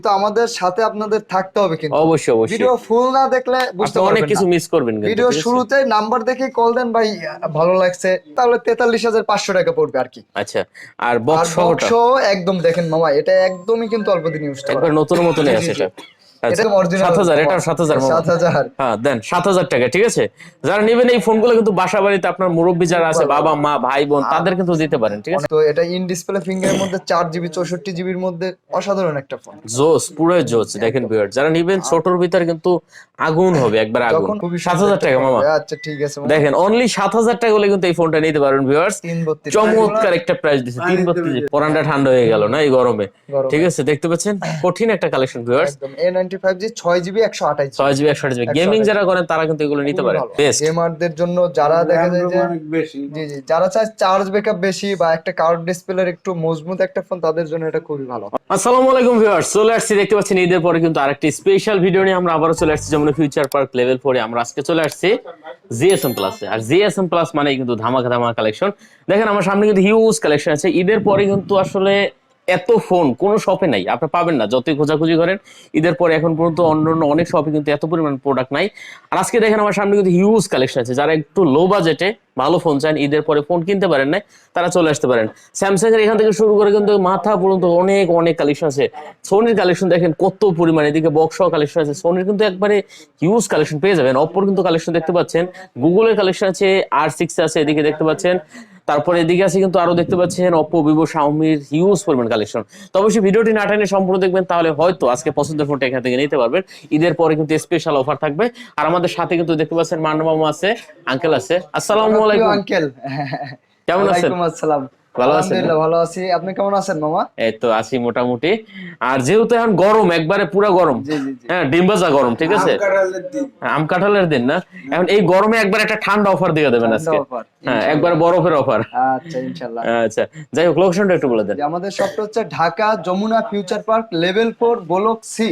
কিন্তু আমাদের সাথে আপনাদের থাকতে হবে কিন্তু অবশ্যই অবশ্যই ভিডিও ফুল না দেখলে বুঝতে আপনি অনেক পারবেন কিছু না। মিস করবেন কিন্তু, ভিডিও ঠিক আছে? শুরুতে নাম্বার দেখে কল দেন ভাই, ভালো লাগছে, তাহলে 43,500 টাকা পড়বে আর কি। আচ্ছা, আর আর বক্স সহটা বক্স একদম দেখেন মামা, এটা একদমই কিন্তু অল্প দিন ইউজ করা। একবার নতুন মতনই জি, আছে জি, এটা। জি। আচ্ছা, এটা অরিজিনাল 7,000, এটা 7,000 মামা। 7,000। হ্যাঁ দেন 7,000 টাকা, ঠিক আছে? যারা নেবেন এই ফোনগুলো কিন্তু বাসা বাড়িতে আপনার মুরব্বী যারা আছে, ভালো। বাবা মা ভাই বোন, তাদের কিন্তু দিতে পারেন, ঠিক আছে? তো এটা ইন ডিসপ্লে ফিঙ্গারের মধ্যে 4 জিবি 64 জিবির মধ্যে অসাধারণ একটা ফোন। জোস, পুরো জোস। দেখেন ভিউয়ার, যারা নিবেন ছোটর ভিতরে কিন্তু আগুন হবে, একবার আগুন। যখন খুবই 7,000 টাকা মামা। আচ্ছা ঠিক আছে মামা। দেখেন অনলি 7,000 টাকা হলে কিন্তু এই ফোনটা নিতে পারবেন ভিউয়ার্স। 332 চমৎকার একটা প্রাইস দিচ্ছে, 332। পরানটা ঠান্ডা হয়ে গেল না এই গরমে, গরমে। ঠিক আছে? দেখতে পাচ্ছেন কঠিন একটা কালেকশন ভিউয়ার্স। একদম A95G 6 GB 128 GB. 6 GB 128 GB gaming যারা করেন তারা কিন্তু এগুলো নিতে পারে, বেস্ট। গেমারদের জন্য যারা দেখা যায় যে জি জি, যারা চায় চার্জ ব্যাকআপ বেশি বা একটা কার্ভ ডিসপ্লের একটু মজবুত একটা ফোন, তাদের জন্য এটা খুবই ভালো। আসসালামু আলাইকুম ভিউয়ার্স, চলে আসছি, দেখতে পাচ্ছেন ঈদের পরে কিন্তু আরেকটি স্পেশাল ভিডিও নিয়ে আমরা আবারও চলে আসছি, যেমন ফিউচার পার্ক লেভেল 4 এ। আমরা আজকে চলে আসছি জিএসএম প্লাসে। আর জিএসএম প্লাস মানে কিন্তু ধামাকা ধামাকা কালেকশন। দেখেন আমার সামনে কিন্তু হিউজ কালেকশন আছে। ঈদের পরে কিন্তু আসলে এত ফোন কোন শপে নাই, আপনি পাবেন না যতই খোঁজাখুঁজি করেন। ঈদের পরে এখন পর্যন্ত অন্য অনেক শপে কিন্তু এত পরিমাণ প্রোডাক্ট নাই। আর আজকে দেখেন আমার সামনে কিন্তু হিউজ কালেকশন আছে। যারা একটু লো বাজেটে ভালো ফোন চান, ঈদের পরে ফোন কিনতে পারেন না, তারা চলে আসতে পারেন। স্যামসাং এর এখান থেকে শুরু করে কিন্তু মাথা পর্যন্ত অনেক অনেক কালেকশন আছে। সোনির কালেকশন দেখেন কত পরিমাণ, এদিকে বক্স কালেকশন আছে। সোনির কিন্তু একবারে হিউজ কালেকশন পেয়ে যাবেন। অপোর কিন্তু কালেকশন দেখতে পাচ্ছেন, গুগলের কালেকশন আছে, R6 আছে এদিকে দেখতে পাচ্ছেন। তারপরে এদিকে আছে কিন্তু আরো দেখতে পাচ্ছেন অপো, ভিভো, শাওমির হিউজ পরিমাণ কালেকশন। তো অবশ্যই ভিডিওটি না টেনে সম্পূর্ণ দেখবেন, তাহলে হয়তো আজকে পছন্দের ফোনটা এখান থেকে নিতে পারবেন। ঈদের পরে কিন্তু স্পেশাল অফার থাকবে। আর আমাদের সাথে কিন্তু দেখতে পাচ্ছেন মান্না মামা আছে, আঙ্কেল আছে। আসসালামু আলাইকুম আঙ্কেল, কেমন আছেন? ওয়ালাইকুম আসসালাম। ভালো আছেন? আলহামদুলিল্লাহ ভালো আছি, আপনি কেমন আছেন মামা? এই তো আছি মোটামুটি। আর যেহেতু এখন গরম, একবারে পুরো গরম, জি জি জি। হ্যাঁ ডিম ভাজা গরম, ঠিক আছে? হ্যাঁ, আম কাঁঠালের দিন না এখন, এই গরমে একবার একটা ঠান্ডা অফার দিয়ে দেবেন ঠান্ডা আজকে। অফার হ্যাঁ একবার বরফের অফার। আচ্ছা ইনশাআল্লাহ। আচ্ছা, যাই হোক লোকেশনটা একটু বলে দেন। যে আমাদের শপটা হচ্ছে Dhaka Jamuna future park level 4 block C,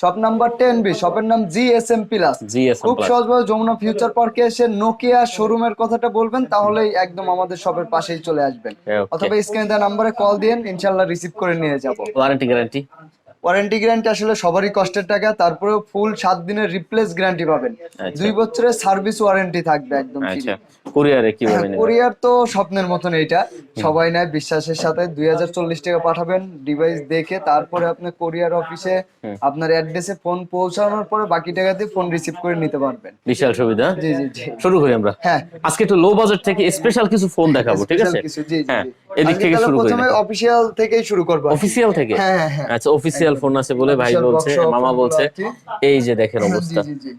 shop number 10B, শপের নাম জিএসএম প্লাস। জিএসএম খুব প্লাস। সহজভাবে যমুনা ফিউচার পার্কে এসে নোকিয়া শোরুমের কথাটা বলবেন, তাহলেই একদম আমাদের শপের পাশেই চলে আসবেন। Okay. অথবা স্ক্রিনে দেওয়া নাম্বারে কল দিন, ইনশাআল্লাহ রিসিভ করে নিয়ে যাব। Warranty guarantee? ওয়ারেন্টি গ্যারান্টি আসলে সবারই কষ্টের টাকা, তারপরেও ফুল 7 দিনের রিপ্লেস গ্যারান্টি পাবেন। আচ্ছা। 2 বছরের সার্ভিস ওয়ারেন্টি থাকবে একদম ফ্রি। আচ্ছা, কুরিয়ারে কিভাবে নেবেন? কোরিয়ার তো স্বপ্নের মতন, এইটা সবাই নেয় বিশ্বাসের সাথে। 2040 টাকা পাঠাবেন ডিভাইস দেখে, তারপরে আপনি কোরিয়ার অফিসে আপনার অ্যাড্রেসে ফোন পৌঁছানোর পরে বাকি টাকা দিয়ে ফোন রিসিভ করে নিতে পারবেন। বিশাল সুবিধা। জি জি জি। শুরু করি আমরা। হ্যাঁ। আজকে একটু লো বাজেট থেকে স্পেশাল কিছু ফোন দেখাবো, ঠিক আছে? কিছু জি জি হ্যাঁ, জি। এদিক আজকে থেকে তাহলে শুরু করি। প্রথমে অফিসিয়াল থেকেই শুরু করব। অফিসিয়াল থেকে? হ্যাঁ হ্যাঁ হ্যাঁ। আচ্ছা, অফিসিয়াল ফোন আছে বলে ভাই Official বলছে, box সহ মামা ফোনগুলো বলছে। আর কি। এই যে দেখেন জি অবস্থা। জি জি।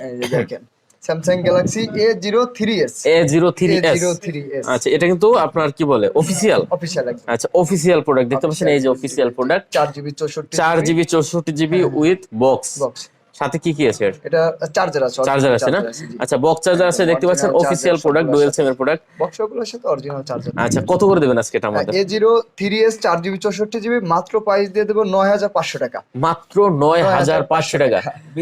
এই যে দেখেন Samsung Galaxy A03s। A03s। A03s আচ্ছা, এটা কিন্তু আপনার কি বলে অফিসিয়াল? অফিসিয়াল একদম। আচ্ছা, অফিসিয়াল প্রোডাক্ট দেখতে পাচ্ছেন, এই যে official product. 4 GB 64 4 GB 64 GB with box. Box. সাথে কি কি আছে? এটা চার্জার আছে, চার্জার আছে না? জি। আচ্ছা, বক্স চার্জার আছে দেখতে পাচ্ছেন, Original অফিসিয়াল charger প্রোডাক্ট, সবগুলোর ডুয়েল সাথে। সিম এর প্রোডাক্ট। বক্সগুলোর সাথে অরিজিনাল চার্জার। আচ্ছা, কত করে দেবেন আজকে এটা আমাদের? A03s 4 জিবি 64 জিবি মাত্র প্রাইস দিয়ে দেবো 9,500 টাকা। মাত্র 9,500 টাকা।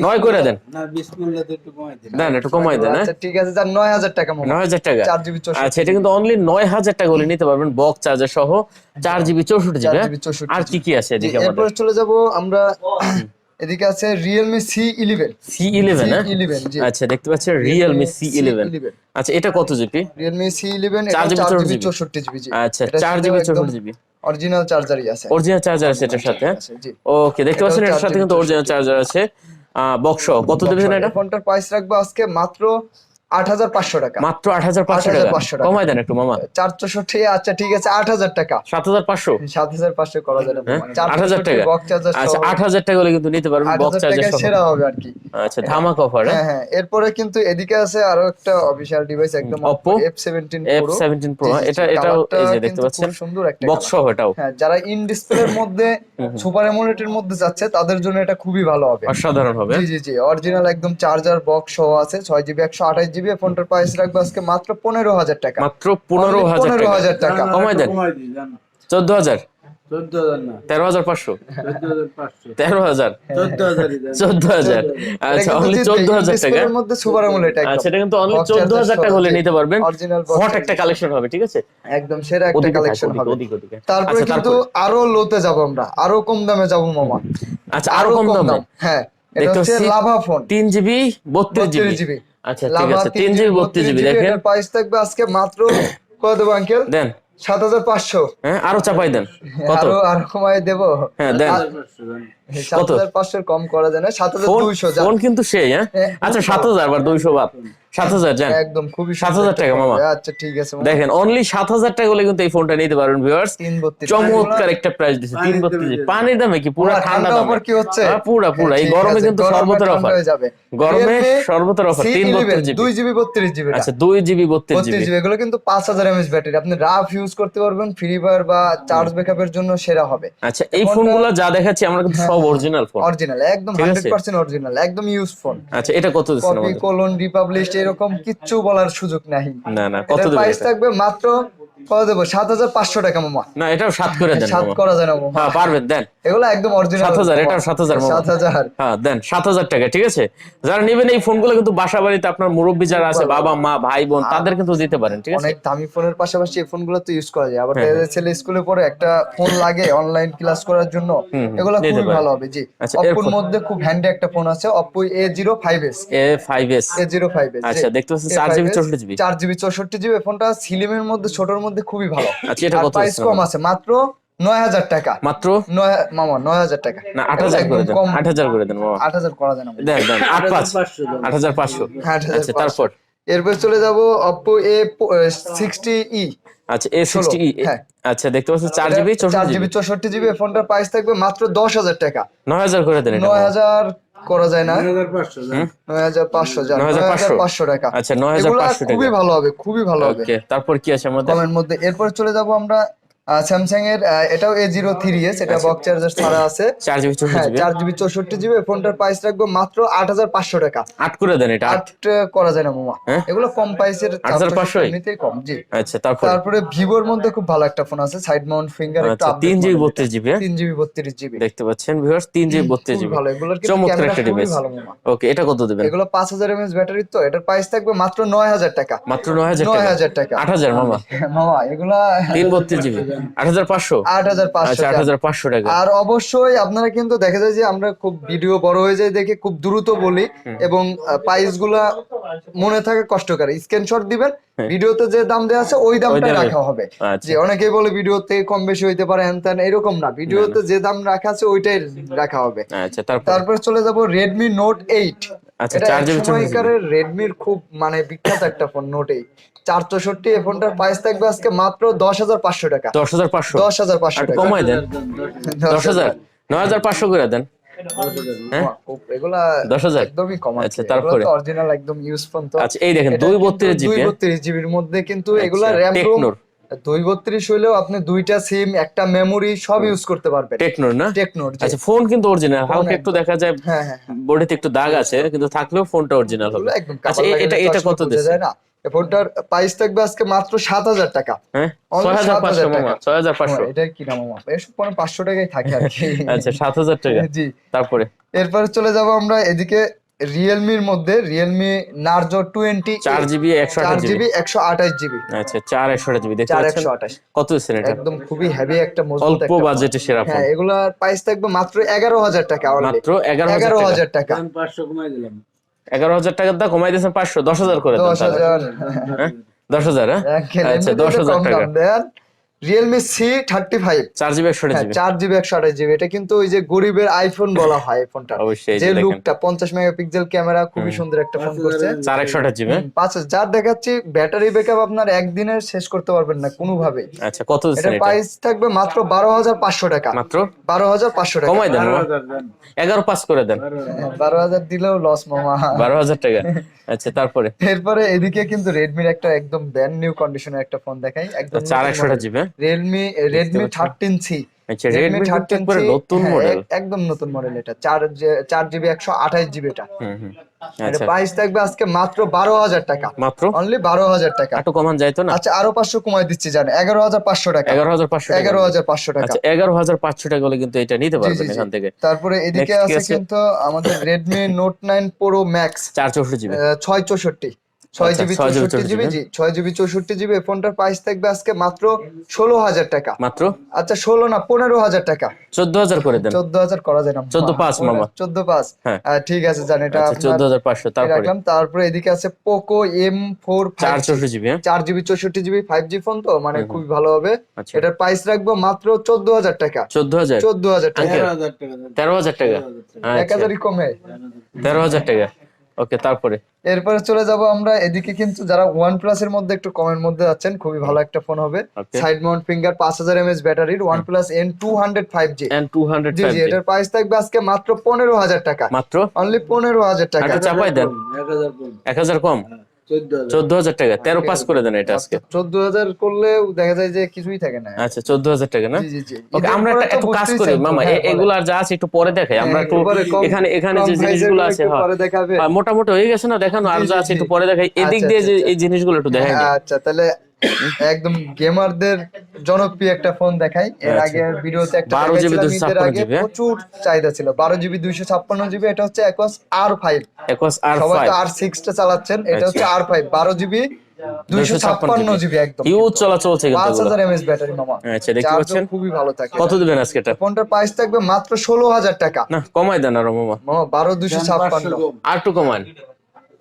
9 করে দেন না, বিসমিল্লাহ দিয়ে একটু কমাই দেন। দেন, একটু কমাই দেন। হ্যাঁ আচ্ছা ঠিক আছে, যার 9,000 টাকা মামা। 9,000 টাকা। 4 জিবি 64 আচ্ছা, এটা কিন্তু অনলি 9,000 টাকা হলে নিতে পারবেন, বক্স চার্জার সহ 4 জিবি 64 জিবি। 4 জিবি 64 আর কি কি আছে এদিকে আমাদের? এরপর চলে যাব আমরা, এদিকে আছে Realme C11। C11 হ্যাঁ? C11 জি। আচ্ছা, দেখতে পাচ্ছেন Realme C11। আচ্ছা, এটা কত জিবি? Realme C11 এটা 4 4 জিবি জিবি 64 64 জিবি জি। আচ্ছা, 4 জিবি 64 জিবি অরিজিনাল চার্জারই আছে। অরিজিনাল চার্জার আছে এটার সাথে। জি। ওকে, দেখতে পাচ্ছেন এটার সাথে কিন্তু অরিজিনাল চার্জার আছে। বক্স কত দেবেন এটা? ফোনটার প্রাইস রাখবো আজকে মাত্র 8,500 টাকা। মাত্র 8,500 টাকা। 8,500 টাকা। কমাই দেন একটু মামা। 464, আচ্ছা ঠিক আছে 8,000 টাকা। 7,500? 7,500 করা যাবে হ্যাঁ, মামা। 8,000 টাকা। বক্স চার্জার আচ্ছা, 8,000 টাকা হলে কিন্তু নিতে পারবেন বক্স 8,000 চার্জার টাকায় সহ। সেরা হবে আর কি। আচ্ছা, ধামাকা অফার। হ্যাঁ হ্যাঁ। এরপরে কিন্তু এদিকে আছে আরো একটা অফিশিয়াল ডিভাইস, একদম Oppo F17 Pro। F17 Pro। জি, জি, জি। এটাও কালারটা এই যে দেখতে কিন্তু পাচ্ছেন খুব সুন্দর একটা বক্স কালার। সহ এটাও। হ্যাঁ, যারা ইন ডিসপ্লের মধ্যে সুপার অ্যামোলেড এর মধ্যে যাচ্ছে, তাদের জন্য এটা খুবই ভালো হবে। অসাধারণ হবে। জি জি জি। অরিজিনাল একদম চার্জার বক্স সহ আছে। 6 জিবি 128 জিবি। ফোনটার প্রাইস রাখবো আজকে মাত্র 15,000 টাকা। মাত্র 15,000 টাকা। 15,000 টাকা। কমাই দেন। কমাই দিই জান। 14,000? 14,000 না, 13,500, 14,500, 13,000, 14,000 14,000। আচ্ছা, অনলি 14,000 টাকা। ডিসপ্লের মধ্যে সুপার আমোলেড একদম। আচ্ছা, এটা কিন্তু অনলি Box 14,000 charger টাকা হলে সহ, নিতে পারবেন। অরিজিনাল হট একটা কালেকশন হবে, ঠিক আছে? একদম সেরা একটা ওদিকে থাক, কালেকশন হবে। ওদিকে। তারপরে আচ্ছা, কিন্তু তারপরে আরো লোতে যাব আমরা, আরো কম দামে যাব মামা। আচ্ছা, আরো কম দামে হ্যাঁ, এটা দেখতে হচ্ছে পাচ্ছি lava phone 3GB 32GB। 32GB। আচ্ছা, ঠিক লাভা আছে, 3GB 32GB দেখেন। এটার প্রাইস থাকবে আজকে মাত্র কত দেবো আঙ্কেল? দেন। 7,500। হ্যাঁ, আরো চাপাই দেন। কত? আরো কমাই দেবো। হ্যাঁ, দেন। 7,500 দেন। 7,500 কম করা যায় না, ফোন 7,200 যান। ফোন কিন্তু সেই, হ্যাঁ। আচ্ছা, 7,000 আবার 200 বাদ, 7,000 যান। একদম খুবই 7,000 টাকা মামা। আচ্ছা ঠিক আছে মামা। দেখেন, অনলি 7,000 টাকা হলে কিন্তু এই ফোনটা নিতে পারবেন ভিউয়ার্স। 332 চমৎকার একটা প্রাইস দিচ্ছে, 332। পানির দামে কি পুরো মামা, ঠান্ডা ঠান্ডা দামে? অফার কি হচ্ছে? পুরা এই ঠিক গরমে আছে, কিন্তু গরমে সর্বতের ঠান্ডা অফার। হয়ে যাবে। গরমে Realme সর্বতের offer, C11 332GB। 2GB 32GB টা। আচ্ছা, 2GB 32GB। 32GB এগুলো কিন্তু 5000 mAh ব্যাটারি, আপনি রাফ ইউজ করতে পারবেন, ফ্রি ফায়ার বা চার্জ ব্যাকআপের জন্য সেরা হবে। আচ্ছা, এই ফোনগুলো যা দেখাচ্ছি আমরা কিন্তু সব অরিজিনাল ফোন। অরিজিনাল, একদম ঠিক আছে? 100% অরিজিনাল, একদম ইউজ ফোন। আচ্ছা, এটা কত দিচ্ছেন কপি আমাদের? কোলন রিপাবলিশ এরকম কিচ্ছু বলার সুযোগ নাই। না, কত এটার দেবেন প্রাইস এটা? থাকবে মাত্র কত দেবো? 7,500 টাকা মামা। না, এটাও 7 করে দেন 7 মামা। করা যায় না মামা। হ্যাঁ, পারবেন, দেন। এগুলো একদম অরিজিনাল। 7,000, এটাও 7,000 মামা। 7,000। হ্যাঁ, দেন 7,000 টাকা, ঠিক আছে? যারা নেবেন এই ফোনগুলো কিন্তু বাসা বাড়িতে আপনার মুরব্বী যারা আছে, বাবা মা ভাই বোন, তাদের কিন্তু দিতে পারেন, ঠিক আছে? অনেক দামি ফোনের পাশাপাশি এই ফোনগুলো তো ইউজ করা যায়। আবার দেখা যায় ছেলে স্কুলে পড়ে একটা ফোন লাগে অনলাইন ক্লাস করার জন্য, এগুলো নিতে খুবই পারেন। ভালো হবে। জি, আচ্ছা, Oppo এরপর মধ্যে খুব হ্যান্ডি একটা ফোন আছে, Oppo A05s। A5s। A05s, আচ্ছা, দেখতে পাচ্ছি 4GB 64GB। 4GB 64GB ফোনটা স্লিমের মধ্যে, ছোটর মধ্যে খুবই ভালো। আচ্ছা, এটা আর কত প্রাইস আছে কম মামা? আছে, মাত্র 9,000 টাকা। মাত্র মামা 9,000 টাকা। না, 8,000 করে দেন, 8,000 করে দেন মামা। 8,000 করা যায় না মামা। দেন 8,500। 8,500 দেন। 8,500। 8,500। আচ্ছা, তারপর এরপর চলে যাব Oppo A60e। আচ্ছা, A60e। হ্যাঁ। আচ্ছা, দেখতে পাচ্ছি 4GB 4GB 64GB ফোনটার প্রাইস থাকবে মাত্র 10,000 টাকা। 9,000 করে দেন এটা মামা। 9,000 করা যায় না? 9,500 দেন। 9,500 যান। 9,500 9,500 টাকা। আচ্ছা, এগুলা 9,500 টাকা। খুবই ভালো হবে, খুবই ভালো হবে। ওকে, তারপর কি আছে আমাদের? কমের মধ্যে এরপর চলে যাব আমরা স্যামসাং এর, এটাও A03s, এটা বক্স চার্জার ছাড়া আছে। 4GB হ্যাঁ, 64GB। 4GB 64GB ফোনটার প্রাইস রাখবো মাত্র 8,500 টাকা। 8 করে দেন এটা, 8। 8 করা যায় না মামা। হ্যাঁ? এগুলো কম প্রাইসের, 8,500 ই? এমনিতেই কম। জি। আচ্ছা, তারপর তারপরে ভিভোর মধ্যে খুব ভালো একটা ফোন আছে, সাইড মাউন্ট ফিঙ্গার, একটু আচ্ছা, আপডেট 3GB মডেল এটা। 32GB। 3GB 32GB দেখতে পাচ্ছেন ভিউয়ার্স, 3GB খুবই 32GB। ভালো, এগুলোর কিন্তু চমৎকার ক্যামেরা একটা খুবই ডিভাইস। ভালো মামা। ওকে, এটা কত দিবেন? এগুলো 5,000 mAh ব্যাটারি, তো এটার প্রাইস থাকবে মাত্র 9,000 টাকা। মাত্র 9,000 টাকা। 9,000 টাকা। 8,000 মামা। মামা এগুলা 332GB 8,500। 8,500 আচ্ছা, 8,500 টাকা। আর অবশ্যই আপনারা কিন্তু দেখা যায় যে আমরা খুব ভিডিও বড় হয়ে যায় দেখে খুব দ্রুত বলি, এবং প্রাইস গুলা মনে থাকে কষ্টকর, স্ক্রিনশট দিবেন, ভিডিওতে যে দাম দেওয়া আছে ওই দামটা দামে। রাখা হবে। আচ্ছা। যে অনেকেই বলে ভিডিওতে কম বেশি হইতে পারে হ্যান ত্যান, এরকম না, ভিডিওতে যে দাম রাখা আছে ওইটাই রাখা হবে। আচ্ছা, তারপর তারপরে চলে যাব Redmi Note 8। আচ্ছা, এটা 4GB সময়কার রেডমির খুব মানে বিখ্যাত একটা ফোন, নোট 8 464। এই ফোনটার প্রাইস থাকবে আজকে মাত্র 10,500 টাকা। 10,500। 10,500 একটু টাকা। কমাই দেন, 10,000। 9,500 করে দেন। হ্যাঁ, এগুলা 10,000। একদমই কম আছে। আচ্ছা, তারপরে অরিজিনাল একদম ইউজ ফোন তো। আচ্ছা, এই দেখেন 232GB। 232GB এর মধ্যে কিন্তু এগুলা আচ্ছা, র‍্যাম রোম টেকনোর। 232 হইলেও আপনি দুইটা সিম, একটা মেমোরি সব ইউজ করতে পারবেন। টেকনোর না? টেকনোর। আচ্ছা, ফোন কিন্তু অরিজিনাল, হালকা একটু একদম। দেখা যায় হ্যাঁ হ্যাঁ। বডিতে একটু দাগ আছে, কিন্তু থাকলেও ফোনটা অরিজিনাল হবে। এগুলো একদম আচ্ছা, কাভার এটা লাগালে তো এটা আসলে কত বোঝা দিচ্ছে? যায় না। এই ফোনটার প্রাইস থাকবে আজকে মাত্র 7,000 টাকা। হ্যাঁ, Only 6,500 7,000 মামা, টাকা। 6,500। এটার কি নাম মামা? এসব পরে 500 টাকায় থাকে আর কি। আচ্ছা, 7,000 টাকা। জি। তারপরে এরপর চলে যাব আমরা এদিকে রিয়েলমির মধ্যে, Realme Narzo 20 4GB 128GB। 4GB 128GB। আচ্ছা, 4/128GB দেখতে পাচ্ছেন। 4/128 কত দিচ্ছেন এটা? একদম খুবই হেভি একটা মজবুত অল্প একটা ফোন। বাজেটে সেরা ফোন। হ্যাঁ, এগুলার প্রাইস থাকবে মাত্র 11,000 টাকা। মাত্র 11,000 টাকা। 11,000 টাকা। দেন 500 কমাই দিলাম। 11,000 টাকার দাম কমাই দিয়েছেন 500, 10,000 করে দেন তাহলে। 10,000। হ্যাঁ, 10,000। হ্যাঁ, আচ্ছা, 10,000 টাকা। Realme C35। 4GB 128GB। 4GB 128GB, এটা কিন্তু ওই যে গরিবের আইফোন বলা হয় এই ফোনটা। অবশ্যই, এই যে যে দেখেন। লুকটা 50 মেগাপিক্সেল ক্যামেরা, খুবই সুন্দর একটা ফোন করছে। 4/128GB। 5,000 যার দেখাচ্ছি, ব্যাটারি ব্যাকআপ আপনার একদিনে শেষ করতে পারবেন না কোনোভাবেই। আচ্ছা, কত দিচ্ছেন এটার এটা? প্রাইস থাকবে মাত্র 12,500 টাকা। মাত্র 12,500 টাকা। কমাই দেন মামা, 12,000 দেন। 11,500 করে দেন। 12,000 দিলেও লস মামা। 12,000 টাকা। আচ্ছা, তারপরে এরপরে এদিকে কিন্তু রেডমির একটা একদম ব্র্যান্ড নিউ কন্ডিশনের একটা ফোন দেখাই, একদম 4/128GB। Redmi 13C। আচ্ছা Redmi কিন্তু একবারে নতুন মডেল। একদম নতুন মডেল, এটা 4GB 128GB এটা। এটা আচ্ছা প্রাইস থাকবে আজকে মাত্র 12,000 টাকা, মাত্র অনলি 12,000 টাকা। একটু কমান যাইতো না? আচ্ছা আরো 500 কমাই দিচ্ছি, জান 11,500 টাকা। 11,500 টাকা। 11,500 টাকা। আচ্ছা 11,500 টাকা হলে কিন্তু এটা নিতে জি পারবেন জি জি। এখান থেকে। তারপরে এদিকে Next কি আছে আছে? কিন্তু আমাদের Redmi Note 9 Pro Max 464GB। 664 আচ্ছা, 6GB 6GB 64GB জি 6GB 64GB। এই ফোনটার প্রাইস থাকবে আজকে মাত্র 16,000 টাকা। মাত্র আচ্ছা 16 না 15,000 টাকা। 14,000 করে দেন। 14,000 করা যায় না, 14,500 মামা। 14,500 হ্যাঁ ঠিক আছে জান, এটা আচ্ছা আপনার 14,500 তারপরে রাখলাম। তারপরে এদিকে আছে Poco M4 5G 464GB। 4GB 64GB 5G phone, তো মানে খুবই ভালো হবে। আচ্ছা এটার প্রাইস রাখবো মাত্র 14,000 টাকা। 14,000 14,000 টাকা। 13,000 টাকা দেন। 13,000 টাকা। আচ্ছা 1,000ই কমে। 13,000 টাকা। ওকে তারপরে এরপরে চলে যাব আমরা এদিকে, কিন্তু যারা OnePlus এর মধ্যে একটু কমের মধ্যে আছেন, খুবই ভালো একটা ফোন হবে। Okay. Side Mount finger 5000 mAh ব্যাটারির OnePlus N200 5G। and 200 জি জি, এটার প্রাইস থাকবে আজকে মাত্র 15,000 টাকা, মাত্র অনলি 15,000 টাকা। আচ্ছা, চাপাই দেন। 1,000 কম। 1,000 কম 14,000। 14,000 টাকা। 13 পাস করে দেন এটা আজকে। 14,000 করলেও দেখা যায় যে কিছুই থাকে না। আচ্ছা 14,000 টাকা না? জি জি জি। ওকে ঈদের আমরা পরে একটা তো একটু কাজ করি বুঝতেইছেন তো, মামা, হ্যাঁ, এগুলো আর যা আছে একটু পরে দেখাই আমরা একটু। একেবারে কম- এখানে কম যে price জিনিসগুলো এর আছে একটু পরে দেখাবে। মোটামুটি হয়ে গেছে না দেখানো, আর জি, যা জি, আছে একটু জি। পরে দেখাই। এদিক আচ্ছা, দিয়ে যে আচ্ছা, এই জিনিসগুলো একটু দেখাই নি। আচ্ছা তাহলে একদম গেমারদের জনপ্রিয় একটা ফোন দেখাই। এর আচ্ছা। আগে ভিডিওতে একটা 12GB দেখাইছিলাম ঈদের আগে, 256GB, হ্যাঁ? প্রচুর চাহিদা ছিল। 12GB 256GB, এটা হচ্ছে Aquos R5। Aquos সবাই R5 তো R6 টা চালাচ্ছেন, এটা হচ্ছে R5 12GB 256GB একদম। হিউজ চলাচল চলছে কিন্তু এগুলো। 5000 mAh ব্যাটারি মামা। আচ্ছা দেখতে চার্জও পাচ্ছেন। খুবই ভালো থাকে। কত দিবেন আজকে এটা? ফোনটার প্রাইস থাকবে মাত্র 16,000 টাকা। না কমাই দেন আরো মামা, মামা 12,256 500 কম। আর একটু কমান।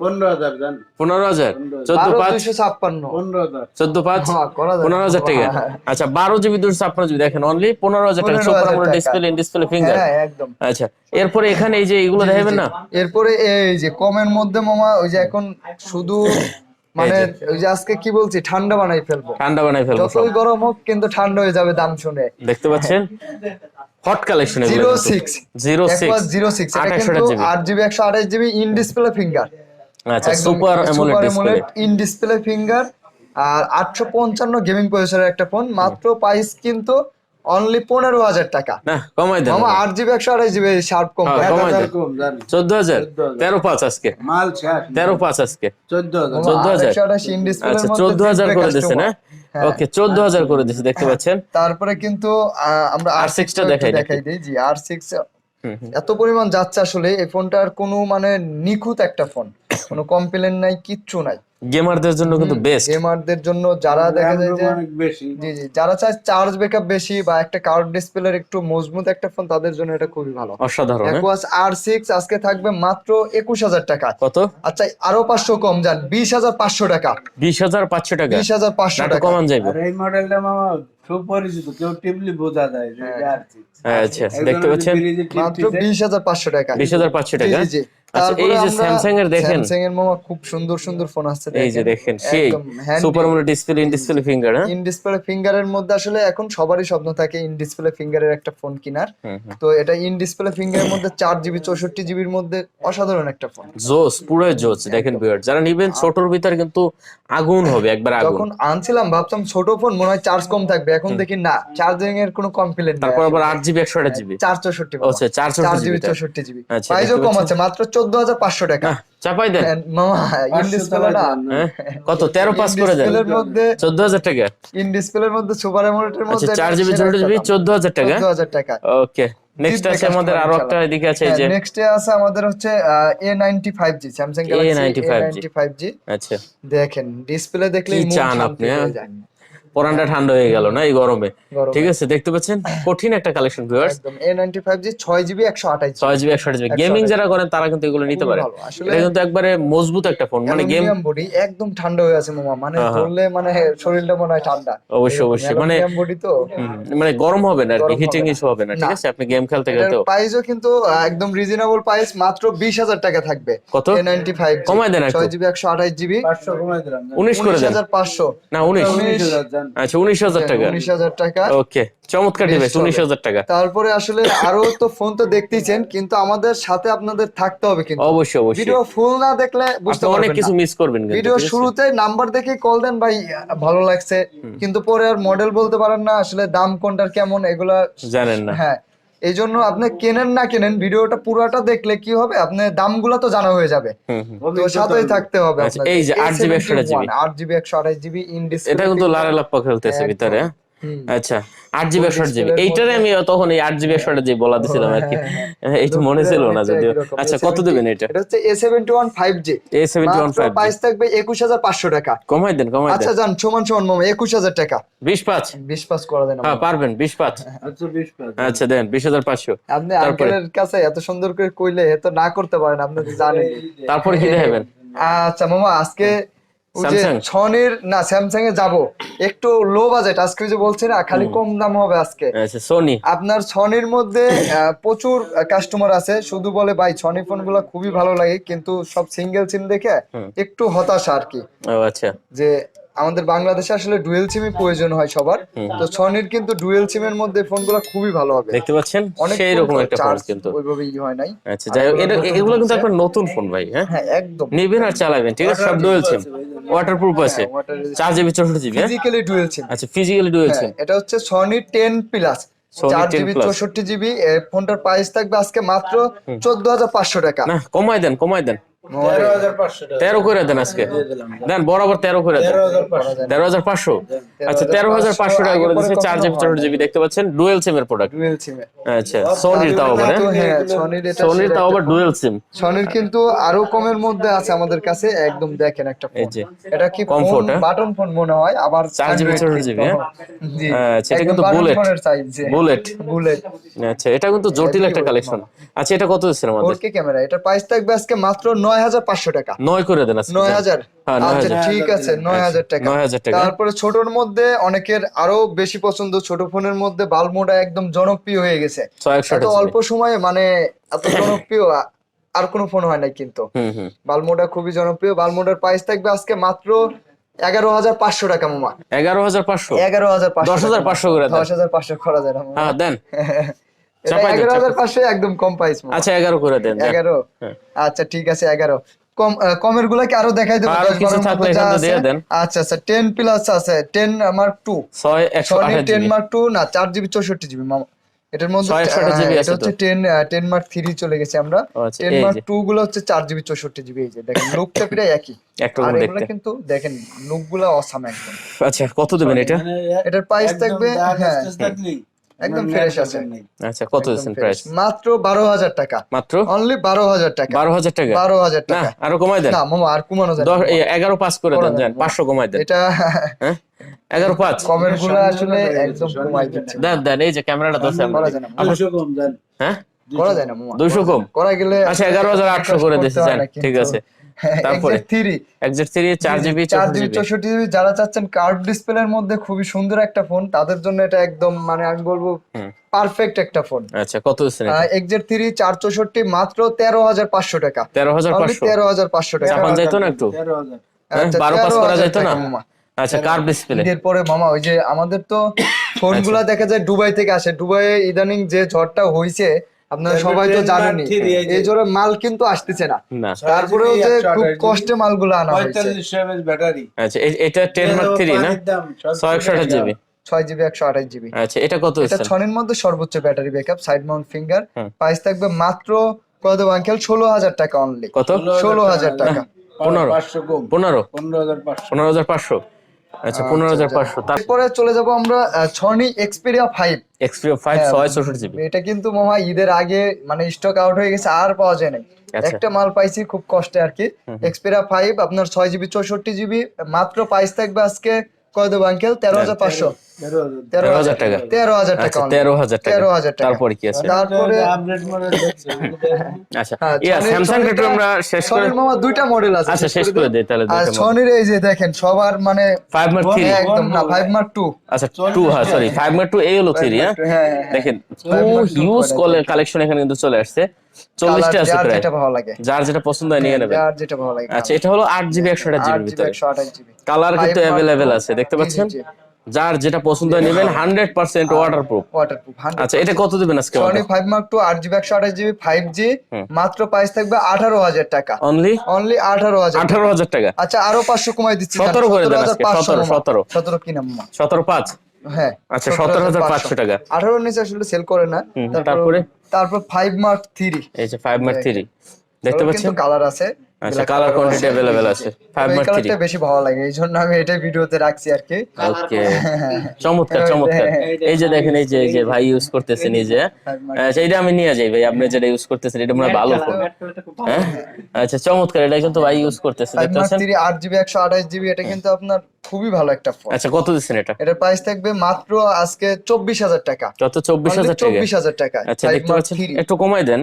15,000 দেন। 15,000 14,500 12,256 15,000। 14,500 হ্যাঁ, করা যায়। 15,000 টাকা। আচ্ছা 12GB 256GB দেখেন অনলি 15,000 টাকা। 15,000 সুপার টাকা। Display, in display finger. হ্যাঁ একদম। আচ্ছা এরপরে এখানে এই যে এগুলো জি, জি, দেখাবেন জি। না? এরপরে এই যে কমের মধ্যে মামা, ওই যে এখন শুধু মানে ওই যে আজকে কি বলছি, ঠান্ডা বানাই ফেলবো। ঠান্ডা বানাই ফেলবো সব। যতই গরম হোক কিন্তু ঠান্ডা হয়ে যাবে দাম শুনে। দেখতে পাচ্ছেন হট কালেকশন এগুলো 06 06 06 এটা 2800 কিন্তু GB. 8GB 128GB in display finger. আচ্ছা super AMOLED display. In display finger আর 855 গেমিং প্রসেসরের একটা ফোন। মাত্র প্রাইস কিন্তু অনলি 15,000 টাকা। না কমাই দেন মামা 8GB 128GB শার্প কম। হ্যাঁ, কমাই 1,000 দেন। কম দেন। 14,000 13,500 আজকে। মাল শেষ। 13,500 আজকে। 14,000। 14,000 128 ইন ডিসপ্লের আচ্ছা মধ্যে 14,000 দেখবে করে দিছে না? customer। ওকে 14,000 করে দিছে দেখতে পাচ্ছেন। তারপরে কিন্তু আমরা R6 টা একটু দেখাই দেখাই দিই। জি R6 এত পরিমাণ যাচ্ছে আসলে এই ফোনটার কোনো মানে নিখুঁত একটা ফোন, কোনো কমপ্লেন নাই, কিচ্ছু নাই। গেমারদের জন্য কিন্তু বেস্ট। গেমারদের জন্য যারা দেখা যায় যে অনেক বেশি। জি জি, যারা চায় চার্জ ব্যাকআপ বেশি বা একটা কার্ভ ডিসপ্লের একটু মজবুত একটা ফোন, তাদের জন্য এটা খুবই ভালো। অসাধারণ হ্যাঁ? Aquos R6 আজকে থাকবে মাত্র 21,000 টাকা। কত? আচ্ছা আরো 500 কম যান, 20,500 টাকা। 20,500 টাকা। 20,500 একটু টাকা। কমান যাইবো। আর এই মডেলটা মামা সুপরিচিত, কেউ টিপলি বোঝা যায় যে এটা আর কি। আচ্ছা দেখতে পাচ্ছেন মাত্র 20,500 টাকা। 20,500 জি, টাকা। জি, জি। আচ্ছা তারপরে এই যে আমরা স্যামসাং এর দেখেন, স্যামসাং এর মামা খুব সুন্দর সুন্দর ফোন আসছে এই যে দেখেন সেই একদম handy। Super AMOLED display, in display finger. হ্যাঁ ইন ডিসপ্লে ফিঙ্গারের মধ্যে আসলে এখন সবারই স্বপ্ন থাকে ইন ডিসপ্লে ফিঙ্গারের একটা ফোন কেনার। তো এটা ইন ডিসপ্লে ফিঙ্গারের মধ্যে 4GB 64GBর মধ্যে অসাধারণ একটা ফোন। জোস, পুরো জোস। দেখেন ভিউয়ার যারা নিবেন ছোটর ভিতর কিন্তু আগুন হবে, একবার আগুন। যখন আনছিলাম ভাবতাম ছোট ফোন মনে হয় চার্জ কম থাকবে, এখন দেখি না, চার্জিং এর কোনো কমপ্লেন নেই। তারপর আবার 8GB 128GB। 464 আচ্ছা 464GB 64GB আচ্ছা, প্রাইসও দেখতে কম পাচ্ছেন? আছে মাত্র 14,500 টাকা। চাপাই দেন। মামা ইন ডিসপ্লে না, হ্যাঁ কত 13 পাস করে দেন। ডিসপ্লের মধ্যে 14,000 টাকা। ইন ডিসপ্লের মধ্যে সুপার অ্যামোলেডের আচ্ছা মধ্যে 4GB 64GB 14,000 টাকা। 14,000 টাকা। ওকে নেক্সট আছে আমাদের আরো একটা, এদিকে আছে এই যে নেক্সটে আছে আমাদের হচ্ছে A95G স্যামসাং গ্যালাক্সি A95G। আচ্ছা দেখেন ডিসপ্লে দেখলে কি মন চান শান্তি আপনি, হয়ে হ্যাঁ? যায়। পরানটা ঠান্ডা হয়ে গেল না এই গরমে। গরমে। ঠিক আছে দেখতে পাচ্ছেন কঠিন একটা কালেকশন ভিউয়ার্স। একদম A95G 6GB 128GB 6GB 128GB gaming যারা করেন তারা কিন্তু এগুলো নিতে খুবই পারে। ভালো। আসলে এটা কিন্তু একবারে মজবুত একটা ফোন, মানে গেম অ্যালুমিনিয়াম বডি একদম ঠান্ডা হয়ে আছে মামা, মানে ধরলে মানে শরীরটা মনে হয় ঠান্ডা। অবশ্যই অবশ্যই, মানে অ্যালুমিনিয়াম বডি তো মানে গরম হবে না আর কি, গরম হবে হিটিং না। ইস্যু হবে না। ঠিক না। আছে আপনি গেম খেলতে এটার খেলতেও। প্রাইসও কিন্তু একদম রিজনেবল প্রাইস, মাত্র 20,000 টাকা থাকবে। কত? A95 কমায় দেন একটু। 6GB 128GB 500 কমাই দিলাম। 19 করে দেন। 19,500 না 19 19,000 দেন। দেন। আচ্ছা 19,000 টাকা। 19,000 টাকা। ওকে, চমৎকার ডিভাইস, 19,000 টাকা। তারপরে আসলে আরো তো ফোন তো দেখতেইছেন, কিন্তু আমাদের সাথে আপনাদের থাকতে হবে কিন্তু। অবশ্যই অবশ্যই, ভিডিও ফুল না দেখলে বুঝতে আপনি অনেক পারবেন কিছু না। মিস করবেন কিন্তু, ভিডিও ঠিক আছে? শুরুতে নাম্বার দেখে কল দেন ভাই, ভালো লাগছে, কিন্তু পরে আর মডেল বলতে পারেন না, আসলে দাম কোনটার কেমন এগুলা জানেন না। হ্যাঁ, এই জন্য আপনি কেনেন না কেনেন, ভিডিওটা পুরোটা দেখলে কি হবে, আপনার দামগুলো তো জানা হয়ে যাবে। হুম হুম। তো সাথেই থাকতে হবে আচ্ছা, আপনাদের। এই যে 8GB 128GB, 8GB 128GB in display, এটা কিন্তু লারালাপ্পা খেলতেছে ভিতরে, হ্যাঁ? আচ্ছা 8GB 128GB, এইটারে আমি তখন এই 8GB 128GB বলা দিছিলাম আর কি, এইটা মনে ছিল না যদিও। আচ্ছা কত দিবেন এটা? এটা হচ্ছে A71 5G, A71 মাত্র 5G, প্রাইস থাকবে 21,500 টাকা। কমাই দেন কমাই দেন। আচ্ছা যান, সমান সমান মামা 21,000 টাকা। 20,500? 20 করে দেন হ্যাঁ মামা। পারবেন, 20,500। আচ্ছা 20 পাঁচ। আচ্ছা দেন 20,500। আপনি তারপরে আঙ্কেলের কাছে এত সুন্দর করে কইলে এত না করতে পারেন, আপনি তো জানেন। তারপরে কি দেখাবেন? আচ্ছা মামা, আজকে ওই যে স্যামসাং? সনির না স্যামসাং এ যাব, একটু লো বাজেট আজকে, ওই যে বলছি না খালি কম দাম হবে আজকে। আচ্ছা সোনি? আপনার সনির মধ্যে প্রচুর কাস্টমার আছে, শুধু বলে ভাই সনি ফোন গুলা খুবই ভালো লাগে, কিন্তু সব সিঙ্গেল সিম দেখে একটু হতাশা আর কি, ও আচ্ছা। যে আমাদের বাংলাদেশে আসলে ডুয়েল সিমই প্রয়োজন হয় সবার। তো সনির কিন্তু ডুয়েল সিমের মধ্যে ফোনগুলো খুবই ভালো হবে। দেখতে পাচ্ছেন অনেক সেই রকম একটা ফোন চার্জ কিন্তু। ওইভাবে হয় নাই। আচ্ছা যাই হোক, এগুলো কিন্তু একটা নতুন ফোন ভাই, হ্যাঁ? হ্যাঁ একদম নেবেন আর চালাবেন, ঠিক আছে? সব ডুয়েল সিম, ওয়াটারপ্রুফ আছে, 4GB 64GB, হ্যাঁ? ফিজিক্যালি ডুয়েল সিম। আচ্ছা ফিজিক্যালি ডুয়েল সিম। এটা হচ্ছে Sony 10 plus, Sony 10 4GB Plus। 64GB। ফোনটার প্রাইস থাকবে আজকে মাত্র 14,500 টাকা। না কমাই দেন কমাই দেন, 13,500 টাকা 13 করে দেন আজকে, দেন বরাবর 13 করে দেন। 13,500 13,500? আচ্ছা 13,500 টাকা করে দিচ্ছে, 4GB 64GB, দেখতে পাচ্ছেন ডুয়েল সিমের প্রোডাক্ট। ডুয়েল সিম। আচ্ছা সনির তাও আবার, হ্যাঁ সনির এটা সনির তাও আবার ডুয়েল সিম। সনির কিন্তু আরো কমের মধ্যে আছে আমাদের কাছে, একদম দেখেন একটা এই ফোন, যে এটা কি Comfort, ফোন, হ্যাঁ? বাটন ফোন মনে হয়, আবার 4GB 64GB, হ্যাঁ? জি আচ্ছা এটা কিন্তু বুলেট, বুলেট। বুলেট আচ্ছা এটা কিন্তু জটিল একটা কালেকশন। আচ্ছা এটা কত দিচ্ছেন আমাদের? 4K ক্যামেরা, এটার প্রাইস থাকবে আজকে মাত্র 9,500 টাকা। 9 করে দেন আজকে। 9,000? হ্যাঁ আচ্ছা 9,000। ঠিক আছে, 9,000 টাকা। 9,000 টাকা। তারপরে ছোটর মধ্যে অনেকের আরো বেশি পছন্দ, ছোট ফোনের মধ্যে বালমোডা একদম জনপ্রিয় হয়ে গেছে। 128 এত অল্প সময়ে মানে এত জনপ্রিয় আর কোনো ফোন হয় নাই কিন্তু। হুম হুম। বালমোডা খুবই জনপ্রিয়। বালমোডার প্রাইস থাকবে আজকে মাত্র 11,500 টাকা মামা। 11,500? 11,500, 10,500 করে দেন। 10,500 করা যায় না মামা? হ্যাঁ দেন। এটা চাপাই দেন, 11,500 একদম কম প্রাইস মামা। আচ্ছা 11 করে দেন, দেন। 11? হ্যাঁ। আচ্ছা ঠিক আছে 11 কম। কমের গুলা কি আরো দেখাই দেবো? আরো 10 কিছু 12 থাকলে মধ্যে যা এখানে আছে। দিয়ে দেন। আচ্ছা আচ্ছা 10 প্লাস আছে, 10 মার্ক 2, 6 সনি 10 128GB। মার্ক 2 না 4GB 64GB মামা। এটার মধ্যে 128GB এটা আছে তো? হচ্ছে 10 মার্ক 3 চলে গেছে আমরা। ও আচ্ছা, 10 এই মার্ক যে। 2 গুলো হচ্ছে 4GB 64GB। এই যে দেখেন লুকটা প্রায় একই, একরকম আর এগুলা দেখতে। কিন্তু দেখেন লুক গুলা অসাম একদম। আচ্ছা কত দেবেন এটা? এটার প্রাইস থাকবে হ্যাঁ একদম ফ্রেশ আছে। আচ্ছা কত একদম দিচ্ছেন fresh। প্রাইস? মাত্র 12,000 টাকা, মাত্র অনলি 12,000 টাকা। 12,000 টাকা? 12,000 না টাকা। আরো কমাই দেন। না মামা আর কমানো যায় না 10 মামা। 11,500 করে দেন, করা দেন যাবে না। 500 কমাই দেন। এটা হ্যাঁ 11,500? কমের গুলা আসলে একদম কমাই দিচ্ছে। দেন দেন, এই যে ক্যামেরাটা দোষে করা যায় না মামা। 200 কম দেন। হ্যাঁ করা যায় না মামা। 200 কম? করা গেলে আচ্ছা 11,800 করে দিয়েছি, যান ঠিক আছে। তারপরে Exit 3 4GB 4GB 64GB। 64GB যারা চাচ্ছেন কার্ভ ডিসপ্লের মধ্যে খুবই সুন্দর একটা ফোন, তাদের জন্য এটা একদম মানে আমি বলবো পারফেক্ট একটা ফোন। আচ্ছা কত দিচ্ছেন এটা? Exit 3 464 মাত্র 13,500 টাকা। 13,500? 13,500 টাকা। চাপান যাইতো না একটু? 13,000 হ্যাঁ, আচ্ছা, 12,500 করা 13,000 যাইতো না? টাকা মামা। আচ্ছা কার্ভ ডিসপ্লে। ঈদের পরে মামা ওই যে আমাদের তো ফোনগুলা দেখা যায় দুবাই থেকে আসে, দুবাইয়ে ইদানিং যে ঝড়টা হইছে আপনারা সবাই তো জানেনই, এই জোরে মাল কিন্তু আসতেছে না। না তারপরেও যে খুব কষ্টে মালগুলো আনা হয়েছে। 45 mAh ব্যাটারি। আচ্ছা এটা 10 মার্ক 3 না? 128GB। 6GB 128GB। আচ্ছা এটা কত এটা দিচ্ছেন? ছনের মধ্যে সর্বোচ্চ battery backup, side Mount finger. Price থাকবে মাত্র কত দেব আঙ্কেল? 16,000 টাকা অনলি। কত? 16,000 টাকা। 500 কম। 15? 15,500। 15,500? আচ্ছা 15,500। তারপরে চলে যাব আমরা সনি এক্সপেরিয়া 5। Xperia 5 664GB। এটা কিন্তু মামা ঈদের আগে মানে স্টক আউট হয়ে গেছে, আর পাওয়া যায় নাই। আচ্ছা। একটা মাল পাইছি খুব কষ্টে আর কি। এক্সপেরিয়া 5 আপনার 6GB 64GB, মাত্র প্রাইস থাকবে আজকে কত দেব আঙ্কেল? 13,500। 13,000 টাকা? 13,000 টাকা আচ্ছা only। 13,000 টাকা। 13,000 টাকা। তারপরে কি আছে? তারপরে আপডেট মডেল দেখছি। আচ্ছা স্যামসাং রেট্রো আমরা শেষ করে। সনির মামা দুইটা মডেল আছে। আচ্ছা শেষ করে দেই তাহলে আর দুইটা মডেল। সনির এই যে দেখেন সবার মানে 5 মার্ক 3? একদম না 5 মার্ক 2। আচ্ছা 2, হ্যাঁ সরি 5 মার্ক 2 এই হলো 3, হ্যাঁ হ্যাঁ দেখেন Mark II হিউজ করে কালেকশন এখানে কিন্তু চলে আসছে। 40টা আছে যার প্রায়, যেটা ভালো লাগে, যার যেটা পছন্দ হয় নিয়ে নেবেন। যার যেটা ভালো লাগে। আচ্ছা এটা হলো 8GB 128GB এর ভিতরে। 128GB। কালার কিন্তু 5 Mark अवेलेबल II আছে, দেখতে পাচ্ছেন। জি, জি। যার যেটা পছন্দ হয় নেবেন, 100% ওয়াটারপ্রুফ। ওয়াটারপ্রুফ আচ্ছা, এটা কত দিবেন আজকে? Sony 5 Mark II 8GB 128GB 5G মাত্র প্রাইস থাকবে 18,000 টাকা। অনলি অনলি 18,000 টাকা। 18,000 টাকা। আচ্ছা আরো 500 কমাই দিচ্ছি। 17 করে দেন আজকে। 17 17 কি নাম? 17.5। হ্যাঁ আচ্ছা, 17,500 টাকা। 18 এর নিচে আসলে সেল করে না। তারপর 5 Mark III, এই যে 5 Mark III দেখতে পাচ্ছেন, কিন্তু কালার আছে। আচ্ছা, কালার কোয়ান্টিটি अवेलेबल আছে। 5 এই Mark III কালারটা বেশি ভালো লাগে, এইজন্য আমি এটাই ভিডিওতে রাখছি আর কি। ওকে, চমৎকার চমৎকার। এই যে দেখেন, এই যে ভাই ইউজ করতেছেন, এই যে সেইটা আমি নিয়ে যাই ভাই, আপনি যেটা ইউজ করতেছেন এটা মনে হয় ভালো ফোন। হ্যাঁ, আচ্ছা চমৎকার, এটা কিন্তু ভাই ইউজ করতেছে, 5 দেখতে Mark পাচ্ছেন। III 8GB 128GB, এটা কিন্তু আপনার খুবই ভালো একটা ফোন। আচ্ছা, কত দিচ্ছেন এটা? এটার প্রাইস থাকবে মাত্র আজকে 24,000 টাকা। কত? 24,000 টাকা। 24,000 টাকা। আচ্ছা, দেখতে পাচ্ছেন, একটু কমাই দেন।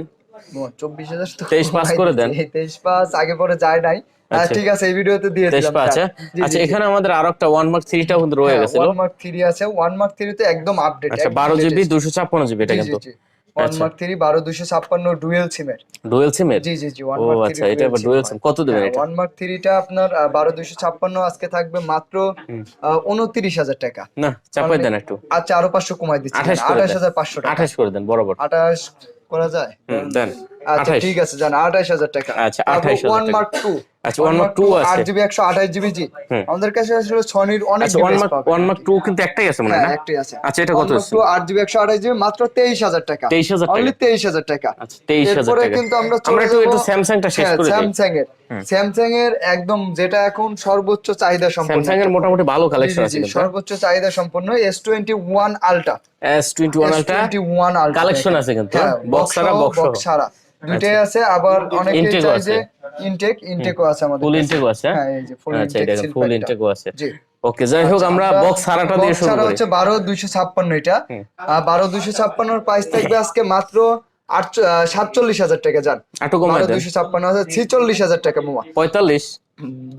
24,000 তো 23,500 করে দেন। 23,500 আগে পরে যায় নাই। আচ্ছা। ঠিক আছে, এই ভিডিওতে দিয়ে দিলাম। 23,500। আচ্ছা, এখানে আমাদের আরো একটা 1 Mark III টাও কিন্তু রয়ে গেছিল। 1 Mark III আছে। 1 Mark III তো একদম আপডেট। আচ্ছা, 12GB 256GB এটা কিন্তু। 1 Mark III 12 256 ডুয়েল সিমের। ডুয়েল সিমের? জি জি জি 1 ও Mark III আচ্ছা, এটা আবার ডুয়েল সিম। কত দিবেন এটা? 1 Mark III টা আপনার 12 256 আজকে থাকবে মাত্র 29,000 টাকা। না, চাপাই দেন একটু। আচ্ছা আরো 500 কমাই দিচ্ছি। 28,500 টাকা। 28 করে দেন বরাবর। 28 করা যায়? দেন। আচ্ছা 28। ঠিক আছে, জান 28,000 টাকা। আচ্ছা, 28,000 1 Mark II। আচ্ছা, 1 Mark II আছে। 8GB 128GB জি। আমাদের কাছে আসলে সনির অনেক আচ্ছা, 1 ডিভাইস Mark পাবেন। 1 Mark II কিন্তু একটাই আছে মনে হয় হ্যাঁ, না? একটাই আছে। আচ্ছা, এটা কত 1 Mark আছে? II 8GB 128GB মাত্র 23,000 টাকা। 23,000 অনলি টাকা। 23,000 টাকা। আচ্ছা, 23,000 এরপরে টাকা। কিন্তু আমরা আমরা চলে একটু যাব স্যামসাংটা শেষ করে দেই। স্যামসাং এর একদম যেটা এখন সর্বোচ্চ চাহিদা সম্পন্ন। স্যামসাং এর মোটামুটি ভালো জি, কালেকশন জি, আছে জি, কিন্তু। সর্বোচ্চ চাহিদা সম্পন্ন S21 Ultra। S21 Ultra S21 Ultra collection আছে কিন্তু, হ্যাঁ, বক্স ছাড়া, বক্স বক্স ছাড়া দুইটাই আচ্ছা। আছে। আবার অনেকেই Intake ও চাই আছে। যে ইনটেকও আছে আমাদের ফুল কাছে। ইনটেকও আছে। হ্যাঁ, এই যে ফুল আচ্ছা, ইনটেক এটা সিল ফুল প্যাকটা। ইনটেকও আছে। জি। ওকে, যাই হোক আমরা বক্স ছাড়াটা দিয়ে শুরু ছাড়া করি। হচ্ছে 12 256 এটা। 12 256 এর প্রাইস থাকবে আজকে মাত্র 47,000 টাকা। যান একটু কমাই 12 দেন। 256 আছে 46,000 টাকা মামা। 45।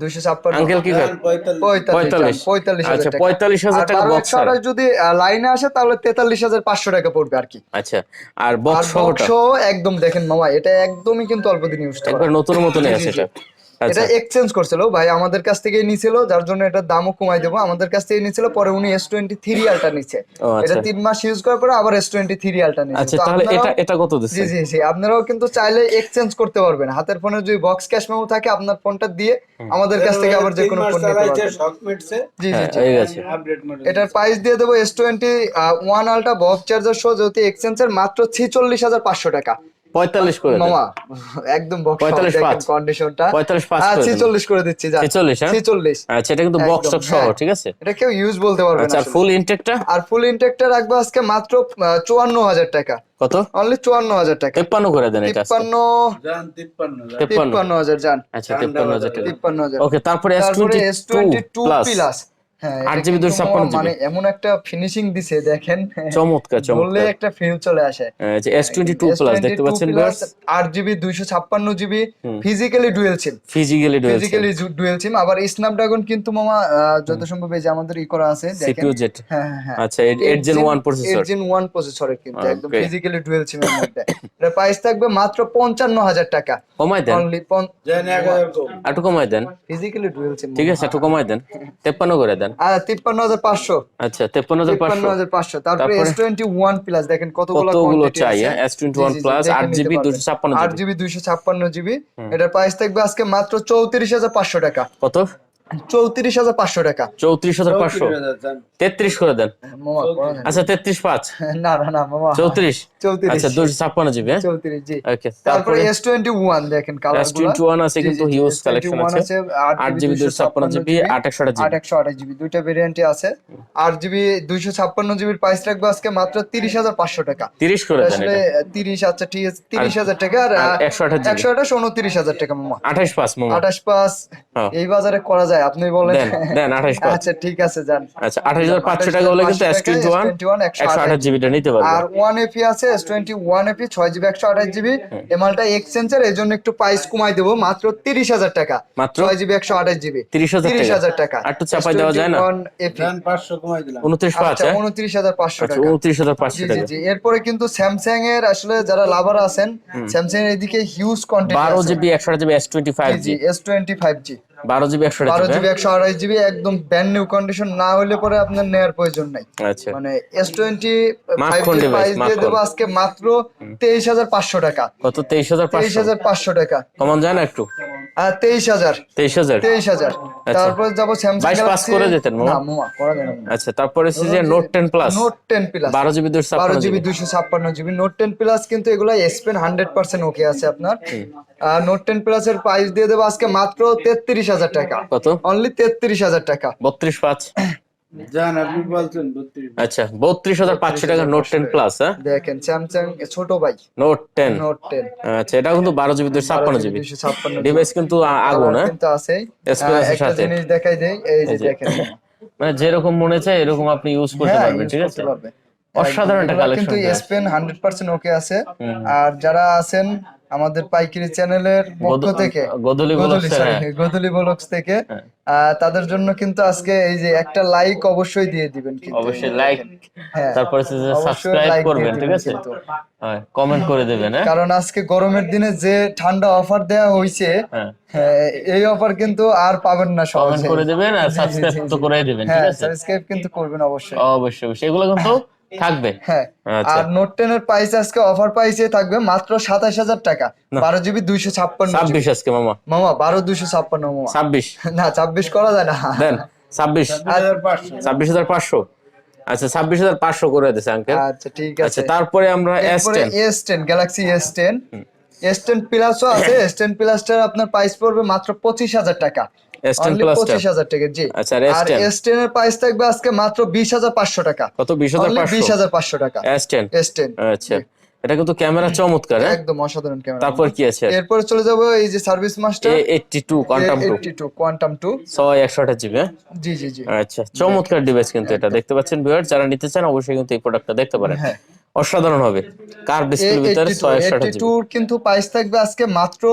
256 আঙ্কেল কি কয়? 45 45,000 টাকা। 45,000 টাকা বক্স ছাড়া। যদি লাইনে আসে তাহলে 43,500 টাকা পড়বে আর কি। আচ্ছা, আর বক্স সহটা একদম দেখেন মামা, এটা একদমই কিন্তু অল্প দিন ইউজ করা। একবার নতুন মতনই আছে এটা। এটা আচ্ছা, এক্সচেঞ্জ করছিল ভাই, আমাদের কাছ থেকে নিছিল, যার জন্য এটার দামও কমাই দেবো। আমাদের কাছ থেকে নিছিল, পরে উনি S23 Ultra নিছে। ও এটা আচ্ছা 3 মাস ইউজ করার পরে আবার S23 Ultra নিছে। আচ্ছা, তো তাহলে আপনারাও এটা কত জি দিচ্ছেন? জি জি আপনারাও কিন্তু চাইলে এক্সচেঞ্জ করতে পারবেন। হাতের ফোনে যদি বক্স ক্যাশ মেমো থাকে, আপনার ফোনটা দিয়ে আমাদের কাছ থেকে আবার যে কোনো ফোন নিতে পারবেন। শক মিটছে। জি জি হ্যাঁ, জি হয়ে গেছে। Update model. এটার প্রাইস দিয়ে দেবো S21 Ultra বক্স চার্জার সহ যদি এক্সচেঞ্জের মাত্র 46,500 টাকা। 45 করে দেন। মামা একদম বক্স 45,500 কন্ডিশনটা 45,500 করে দেন। 46 করে দিচ্ছি। যা 46, হ্যাঁ? 46। আচ্ছা, এটা কিন্তু বক্স টক সহ, ঠিক আছে? এটা কেউ ইউজ বলতে পারবে না আচ্ছা, আর আসলে। ফুল ইনটেকটা আর ফুল ইনটেকটা রাখবো আজকে মাত্র 54,000 টাকা। কত? অনলি 54,000 টাকা। 53 করে দেন এটা আজকে। 53 জান 53 53,000 জান। আচ্ছা, 53,000 টাকা। 53,000। ওকে, তারপরে তারপরে S22 প্লাস হ্যাঁ, 8GB 256GB। মানে এমন একটা ফিনিশিং দিছে দেখেন, চমৎকার বললে চমৎকার। একটা ফিল চলে আসে। যে S22 প্লাস দেখতে পাচ্ছেন viewers, 8GB 256GB physically dual SIM. Physically dual SIM, physically dual SIM. আবার স্ন্যাপড্রাগন কিন্তু মামা যত সম্ভব এই যে আমাদের ই করা আছে দেখেন। CPU jet. হ্যাঁ হ্যাঁ হ্যাঁ। আচ্ছা, 8 Gen 1 প্রসেসর। 8 Gen 1 প্রসেসরের কিন্তু একদম Okay. ফিজিক্যালি ডুয়েল সিমের মধ্যে। এর প্রাইস থাকবে মাত্র 55,000 টাকা। কমাই দেন, অনলি জান 1000 কম। একটু কমাই দেন। ফিজিক্যালি ডুয়েল সিম। ঠিক আছে, একটু কমাই দেন, 53 করে দেন। 53,500। আচ্ছা, 53,500। 53,500। তারপরে S21 প্লাস দেখেন কতগুলো কতগুলো কোয়ান্টিটি চাই, আছে। হ্যাঁ? S21 plus 8GB 256GB। 8GB 256GB। এটার প্রাইস থাকবে আজকে মাত্র 34,500 টাকা। কত? 34,500 টাকা। 34,500। জান 33 করে দেন। মামা বলেন। আচ্ছা, 33.5। না না না মামা 34। 34। আচ্ছা, 256GB, হ্যাঁ? 34 জি। ওকে, তারপরে S21 দেখেন কালারগুলো। S21 আছে কিন্তু হিউজ কালেকশন আছে। 8GB 256GB 828GB। 828GB দুইটা ভেরিয়েন্টে আছে। 8GB 256GB এর প্রাইস রাখবো আজকে মাত্র 30,500 টাকা। 30 করে দেন আসলে এটা। 30 আচ্ছা ঠিক আছে 30,000 টাকা। আর 128GB 128 29,000 টাকা মামা। 28.5 মামা। 28 হ্যাঁ। এই বাজারে করা যায় আপনি বলেন। দেন 28.5। আচ্ছা ঠিক আছে যান। আচ্ছা, 28,500 টাকা হলে কিন্তু S21 128GB টা নিতে পারবেন। আর 1FE আছে S21 FE 6GB 128GB। এমালটা এক্সচেঞ্জের, এই জন্য একটু প্রাইস কমাই দেবো মাত্র 30,000 টাকা। মাত্র 6GB 128GB 30,000 টাকা। আর একটু চাপাই দেওয়া যায় না? S21 FE জান 500 কমাই দিলাম। 29.5, আচ্ছা হ্যাঁ? 29,500 আচ্ছা, টাকা। 29,500 জি জি টাকা। জি। এরপরে কিন্তু স্যামসাং এর আসলে যারা লাভার আছেন, স্যামসাং এর এদিকে হিউজ কন্টেন্ট আছে। 12GB 128GB S25G। জি S25G 12 জিবি 12 জিবি 128 জিবি একদম ব্র্যান্ড নিউ কন্ডিশন না হলে পরে আপনার নেওয়ার প্রয়োজন নাই। আচ্ছা মানে S25 মাখন এর device, প্রাইস দিয়ে মাখন। দেবো আজকে মাত্র 23,500 টাকা। কত? 23,500। 23,500 টাকা কমান যায় না একটু? আর 23,000 23,000। 23,000। তারপর যাবো স্যামসাং 22 পাস করে দিতেন মামা? না মামা করা যায় না। আচ্ছা তারপরে হচ্ছে যে note 10 plus, note 10 plus 12 GB 12 GB 256 GB. 256 GB note 10 plus কিন্তু এগুলো S Pen 100% ওকে আছে আপনার। আর নোট 10 প্লাস এর প্রাইস দিয়ে দেবো আজকে মাত্র 33,000 টাকা। কত? অনলি 33,000 টাকা। 32.5। জান আপনি বলছেন 32। আচ্ছা 32,500 টাকা নোট 10 প্লাস। হ্যাঁ দেখেন স্যামসাং ছোট ভাই নোট 10। নোট 10 আচ্ছা এটা কিন্তু 12 জিবি 256 জিবি 256 ডিভাইস কিন্তু আগুন। হ্যাঁ কিন্তু আছে। Experience এর একটা সাথে। জিনিস দেখাই দেই, এই যে এই যে। দেখেন মানে যেরকম মনে চায় এরকম আপনি ইউজ করতে হ্যাঁ পারবেন, use ঠিক করতে আছে? পারবে। অসাধারণ একটা এগুলা কালেকশন। কিন্তু S Pen 100% ওকে আছে। আর যারা আছেন আমাদের পাইকারি চ্যানেলের পক্ষ থেকে গোদলি ব্লগস, sorry, হ্যাঁ। গোদলি ব্লগস থেকে তাদের জন্য কিন্তু আজকে এই যে একটা লাইক অবশ্যই দিয়ে দিবেন কিন্তু। অবশ্যই লাইক, হ্যাঁ তারপরে অবশ্যই সাবস্ক্রাইব like দিয়ে করবেন, ঠিক দিবেন আছে? কিন্তু। হ্যাঁ কমেন্ট করে দেবেন। হ্যাঁ কারণ আজকে গরমের দিনে যে ঠান্ডা অফার দেয়া হয়েছে, হ্যাঁ এই অফার কিন্তু আর পাবেন না কমেন্ট সহজে। করে দেবেন আর জি, জি, সাবস্ক্রাইব জি, তো জি। করে দিবেন, ঠিক হ্যাঁ আছে? সাবস্ক্রাইব কিন্তু করবেন অবশ্যই। অবশ্যই অবশ্যই এগুলো কিন্তু থাকবে। হ্যাঁ আচ্ছা আর নোট 10 এর প্রাইস আজকে অফার প্রাইসে থাকবে মাত্র 27,000 টাকা। 12 জিবি 256 26 আজকে মামা। মামা 12,256 মামা। 26 না 26 করা যায় না। দেন 26। 2500। 26,500। আচ্ছা 26,500 করে দিছে আঙ্কেল। আচ্ছা ঠিক আচ্ছা আছে। তারপরে আমরা এরপরে S10। S10 Galaxy S10 S10 প্লাসও আছে। S10 প্লাসটার আপনার প্রাইস পড়বে মাত্র 25,000 টাকা। S10 অনলি প্লাসটা? 25,000 টাকা জি। আচ্ছা, আর আর S10? S10 এর প্রাইস থাকবে আজকে মাত্র 20,500 টাকা। কত? অনলি 20,500? 20,500 টাকা। S10। S10 আচ্ছা এটা কিন্তু ক্যামেরা চমৎকার। হ্যাঁ একদম অসাধারণ ক্যামেরা। তারপর কি আছে? এরপরে চলে যাব এই যে service master A82 quantum 2 A82 quantum 2। 128 GB. হ্যাঁ জি জি জি। আচ্ছা চমৎকার ডিভাইস কিন্তু এটা, দেখতে পাচ্ছেন ভিউয়ার, যারা নিতে চান অবশ্যই কিন্তু এই প্রোডাক্টটা দেখতে পারেন। হ্যাঁ। অসাধারণ হবে, কার ডিসপ্লে ভিতরে 128 জিবি। 82 কিন্তু প্রাইস থাকবে আজকে মাত্র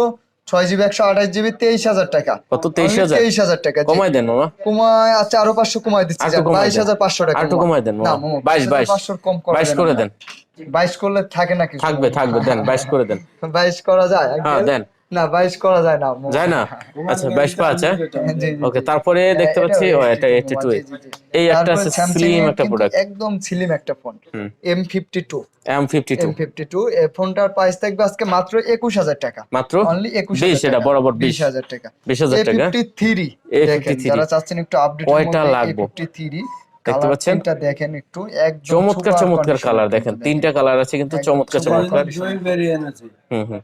6 জিবি 128 জিবি 23,000 টাকা। কত? 23,000? 23,000 টাকা জি। কমাই দেন মামা। কমায় আচ্ছা আরো 500 কমায় দিচ্ছি, আরেকটু কমাই দেন। 22,500 টাকা। আরেকটু কমাই দেন না মামা। মামা 22 22,500 কম করা 22 যায় না করে মামা। দেন। 22 করলে থাকে না কিছু। থাকবে থাকবে, দেন 22 করে দেন। 22 করা যায় হ্যাঁ দেন। না 22 করা যায় না মামা। যায় না? আচ্ছা 22.5। হ্যাঁ জি, জি, ওকে জি। তারপরে দেখতে পাচ্ছি এটা 82। জি, জি, জি। এই একটা তারপরে আছে Samsung স্লিম এর একটা কিন্তু প্রোডাক্ট, একদম স্লিম একটা ফোন M52 M52। M52 এই ফোনটার প্রাইস থাকবে আজকে মাত্র 21,000 টাকা। মাত্র অনলি 20, এটা বরাবর 20,000 টাকা। 20,000 টাকা। A53 দেখেন A53 যারা চাচ্ছেন একটু আপডেট কয়টা লাগবে? A53 দেখতে কালার পাচ্ছেন? তিনটা দেখেন একটু একদম চমৎকার super চমৎকার condition কালার কিন্তু দেখেন, তিনটা কালার আছে কিন্তু একদম চমৎকার super চমৎকার। condition। দুই ভেরিয়েন্ট আছে। হুম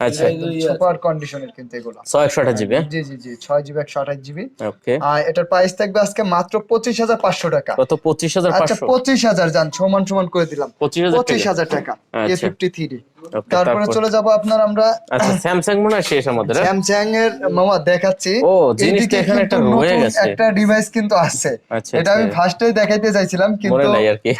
আচ্ছা একদম সুপার কন্ডিশনের কিন্তু এগুলো। 128 জিবি। জি জি জি 6 জিবি 128 জিবি। ওকে আর এটার প্রাইস থাকবে আজকে মাত্র 25,500 টাকা। কত? আচ্ছা 25,500? 25,000 জান সমান সমান করে দিলাম 25,000 টাকা? 25,000 টাকা আচ্ছা। A53। ওকে, তারপরে তারপর? চলে যাব আপনার আমরা আচ্ছা স্যামসাং মনে হয় শেষ আমাদের। হ্যাঁ? স্যামসাং এর মামা দেখাচ্ছি। ও, জিনিসটা এইদিকে এখানে একটা কিন্তু রয়ে নতুন গেছে। একটা ডিভাইস কিন্তু আছে। আচ্ছা, এটা আমি আচ্ছা। ফার্স্টেই দেখাইতে চাইছিলাম মনে কিন্তু নাই আর কি।